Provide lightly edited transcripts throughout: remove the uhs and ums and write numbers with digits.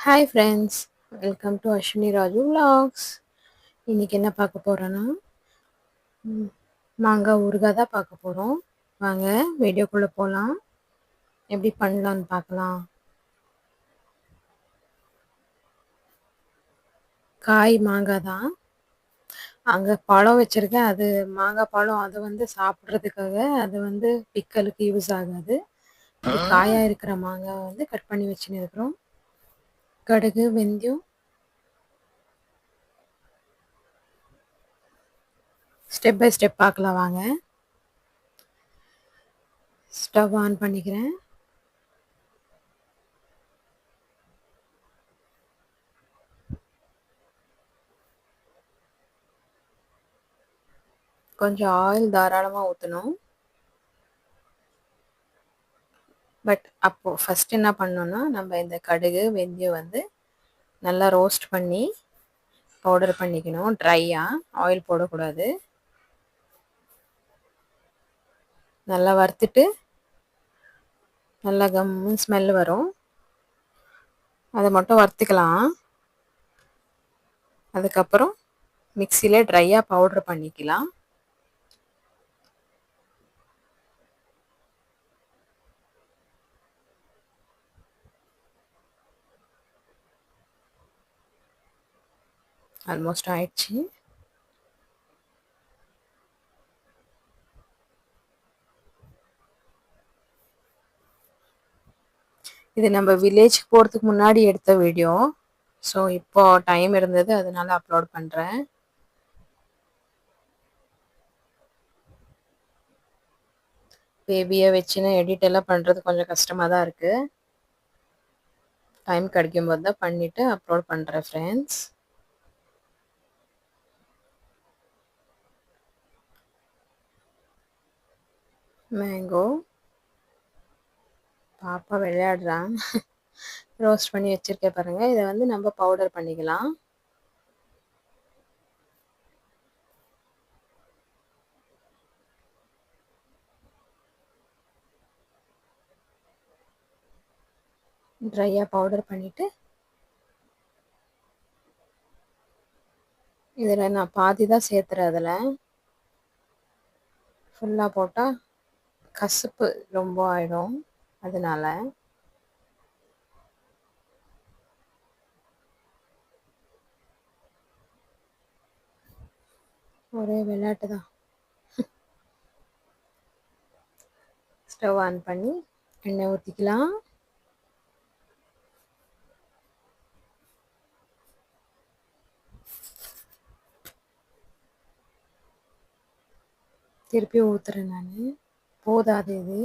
Hi friends, welcome to Ashwini Raju vlogs. இன்றைக்கி என்ன பார்க்க போகிறோன்னா மாங்காய் ஊறுகாய் தான் பார்க்க போகிறோம். வாங்க வீடியோக்குள்ளே போகலாம். எப்படி பண்ணலான்னு பார்க்கலாம். காய் மாங்காய் தான், அங்கே பழம் வச்சுருக்கேன். அது மாங்காய் பழம், அதை சாப்பிட்றதுக்காக, அது பிக்கலுக்கு யூஸ் ஆகாது. அது காயாக இருக்கிற மாங்காய் கட் பண்ணி வச்சுன்னு இருக்கிறோம். கடுகு, வெந்தயம், ஸ்டெப் பை ஸ்டெப் பார்க்கலாம் வாங்க. ஸ்டவ் ஆன் பண்ணிக்கிறேன். கொஞ்சம் ஆயில் தாராளமாக ஊற்றணும். பட் அப்போது ஃபஸ்ட் என்ன பண்ணோன்னா, நம்ம இந்த கடுகு வெந்தயம் நல்லா ரோஸ்ட் பண்ணி பவுடர் பண்ணிக்கணும். ட்ரையாக ஆயில் போடக்கூடாது. நல்லா வறுத்துட்டு நல்லா கம்முன்னு ஸ்மெல் வரும், அதை மட்டும் வறுத்துக்கலாம். அதுக்கப்புறம் மிக்சியில் ட்ரையாக பவுடர் பண்ணிக்கலாம். ஆல்மோஸ்ட் ஆயிடுச்சு. இது நம்ம வில்லேஜ்க்கு போகிறதுக்கு முன்னாடி எடுத்த வீடியோ. ஸோ இப்போ டைம் இருந்தது, அதனால அப்லோட் பண்ணுறேன். பேபியை வச்சுன்னு எடிட் எல்லாம் பண்ணுறது கொஞ்சம் கஷ்டமாக தான் இருக்குது. டைம் கிடைக்கும்போது தான் பண்ணிவிட்டு அப்லோட் பண்ணுறேன் ஃப்ரெண்ட்ஸ். மேங்கோ பாப்பா விளையாடுறான். ரோஸ்ட் பண்ணி வச்சுருக்கேன் பாருங்கள். இதை நம்ம பவுடர் பண்ணிக்கலாம். ட்ரையாக பவுடர் பண்ணிவிட்டு இதில் நான் பாதி தான் சேர்த்துறேன். அதில் ஃபுல்லாக போட்டால் கசப்பு ரொம்ப ஆயிடும், அதனால ஒரே விளையாட்டு தான். ஸ்டவ் ஆன் பண்ணி எண்ணெய் ஊற்றிக்கலாம். திருப்பி ஊற்றுறேன் நான், போதாது இது.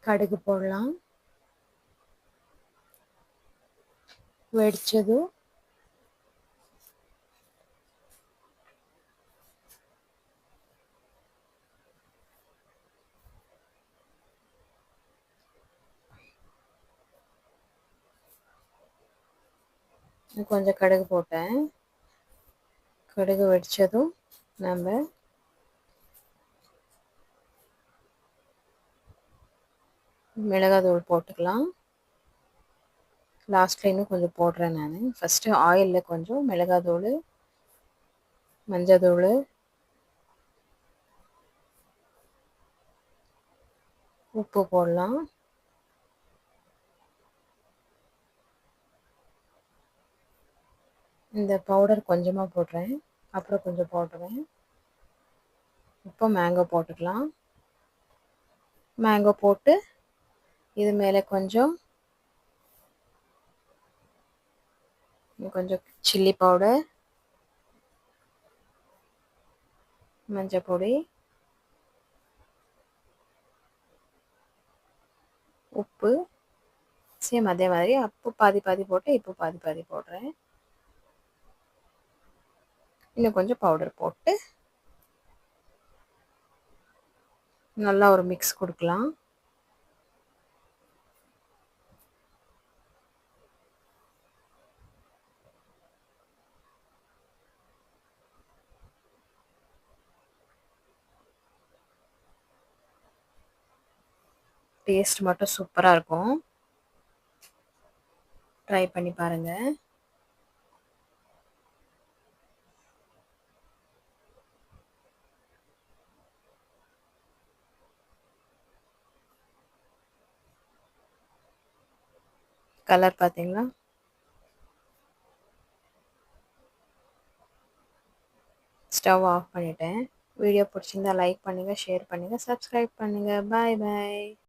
கடுகு போடலாம். வெடிச்சதும் கொஞ்சம் கடுகு போட்டேன். கடுகு வெடிச்சதும் நம்ம மிளகாத்தூள் போட்டுக்கலாம். லாஸ்ட்டில் இன்னும் கொஞ்சம் போடுறேன் நான். ஃபஸ்ட்டு ஆயிலில் கொஞ்சம் மிளகாத்தூள், மஞ்சத்தூள், உப்பு போடலாம். இந்த பவுடர் கொஞ்சமாக போடுறேன், அப்புறம் கொஞ்சம் போடுறேன். இப்போ மேங்கோ போட்டுக்கலாம். மேங்கோ போட்டு இது மேலே கொஞ்சம் சில்லி பவுடர், மஞ்சள் பொடி, உப்பு சேம் அதே மாதிரி. அப்போ பாதி பாதி போட்டு இப்போ பாதி பாதி போடுறேன். இன்னும் கொஞ்சம் பவுடர் போட்டு நல்லா ஒரு மிக்ஸ் கொடுக்கலாம். டேஸ்ட் மட்டும் சூப்பரா இருக்கும். ட்ரை பண்ணி பாருங்க. கலர் பார்த்தீங்களா? ஸ்டவ் ஆஃப் பண்ணிட்டேன். வீடியோ பிடிச்சிருந்தா லைக் பண்ணுங்க, ஷேர் பண்ணுங்க, சப்ஸ்கிரைப் பண்ணுங்க. பாய் பாய்.